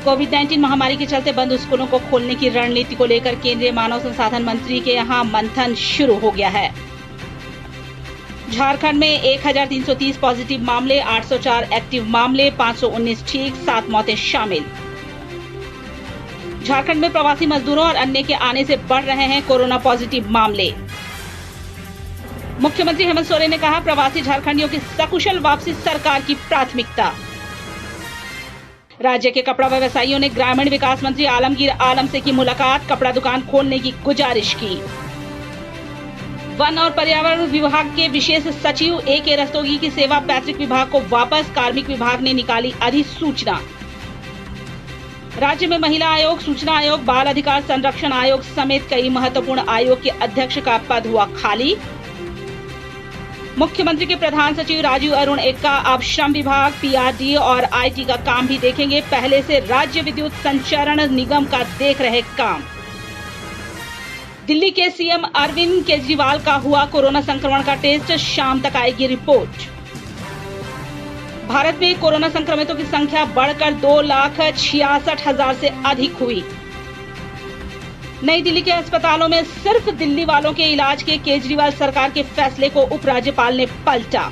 कोविड-19 महामारी के चलते बंद स्कूलों को खोलने की रणनीति को लेकर केंद्रीय मानव संसाधन मंत्री के यहां मंथन शुरू हो गया है। झारखंड में 1330 पॉजिटिव मामले, 804 एक्टिव मामले, 519 ठीक, 7 मौतें शामिल। झारखंड में प्रवासी मजदूरों और अन्य के आने से बढ़ रहे हैं कोरोना पॉजिटिव मामले। मुख्यमंत्री हेमंत सोरेन ने कहा, प्रवासी झारखंडियों की सकुशल वापसी सरकार की प्राथमिकता। राज्य के कपड़ा व्यवसायियों ने ग्रामीण विकास मंत्री आलमगीर आलम से की मुलाकात, कपड़ा दुकान खोलने की गुजारिश की। वन और पर्यावरण विभाग के विशेष सचिव A.K. रस्तोगी की सेवा पैतृक विभाग को वापस, कार्मिक विभाग ने निकाली अधिसूचना। राज्य में महिला आयोग, सूचना आयोग, बाल अधिकार संरक्षण आयोग समेत कई महत्वपूर्ण आयोग के अध्यक्ष का पद हुआ खाली। मुख्यमंत्री के प्रधान सचिव राजीव अरुण एक्का अब श्रम विभाग, PRD और IT का काम भी देखेंगे। पहले से राज्य विद्युत संचरण निगम का देख रहे काम। दिल्ली के CM अरविंद केजरीवाल का हुआ कोरोना संक्रमण का टेस्ट, शाम तक आएगी रिपोर्ट। भारत में कोरोना संक्रमितों की संख्या बढ़कर 2,66,000 से अधिक हुई। नई दिल्ली के अस्पतालों में सिर्फ दिल्ली वालों के इलाज के केजरीवाल सरकार के फैसले को उपराज्यपाल ने पलटा।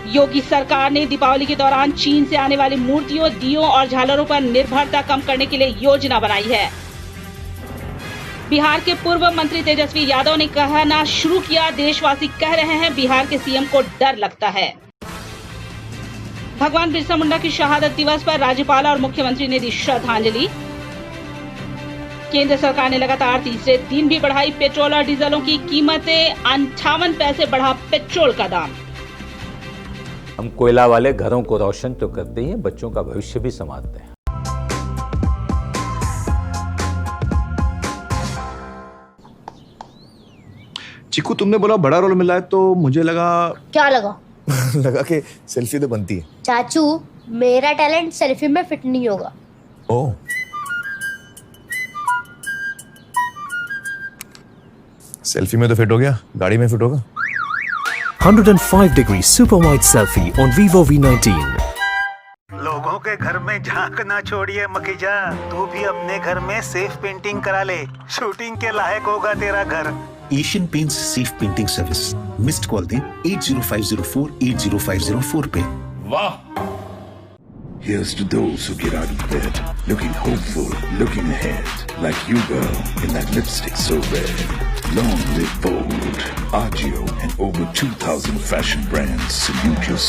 योगी सरकार ने दीपावली के दौरान चीन से आने वाली मूर्तियों, दियों और झालरों पर निर्भरता कम करने के लिए योजना बनाई है। बिहार के पूर्व मंत्री तेजस्वी यादव ने कहना शुरू किया, देशवासी कह रहे हैं बिहार के CM को डर लगता है। भगवान बिरसा मुंडा की शहादत दिवस पर राज्यपाल और मुख्यमंत्री ने दी श्रद्धांजलि। केंद्र सरकार ने लगातार तीसरे दिन भी बढ़ाई पेट्रोल और डीजलों की कीमतें, 58 पैसे बढ़ा पेट्रोल का दाम। हम कोयला वाले घरों को रोशन तो करते ही हैं, बच्चों का भविष्य भी संवारते हैं। चिकू, तुमने बोला बड़ा रोल मिला है तो मुझे लगा। क्या लगा? लगा कि सेल्फी तो बनती है। चाचू, मेरा टैलेंट सेल्फी में फिट नहीं होगा। ओह, सेल्फी में तो फिट हो गया, गाड़ी में फिट होगा। 105 degree super wide selfie on Vivo V19। लोगों के घर में झांक ना छोड़िए मखीजा, तू भी अपने घर में सेफ पेंटिंग करा ले, शूटिंग के लायक होगा तेरा घर। Asian paints safe painting service. Missed call दें 80504 80504 पे। वाह! Here's to those who get out of bed, looking hopeful, looking ahead, like you girl in that lipstick so red. Long live Bold, Agio, and over 2,000 fashion brands salute your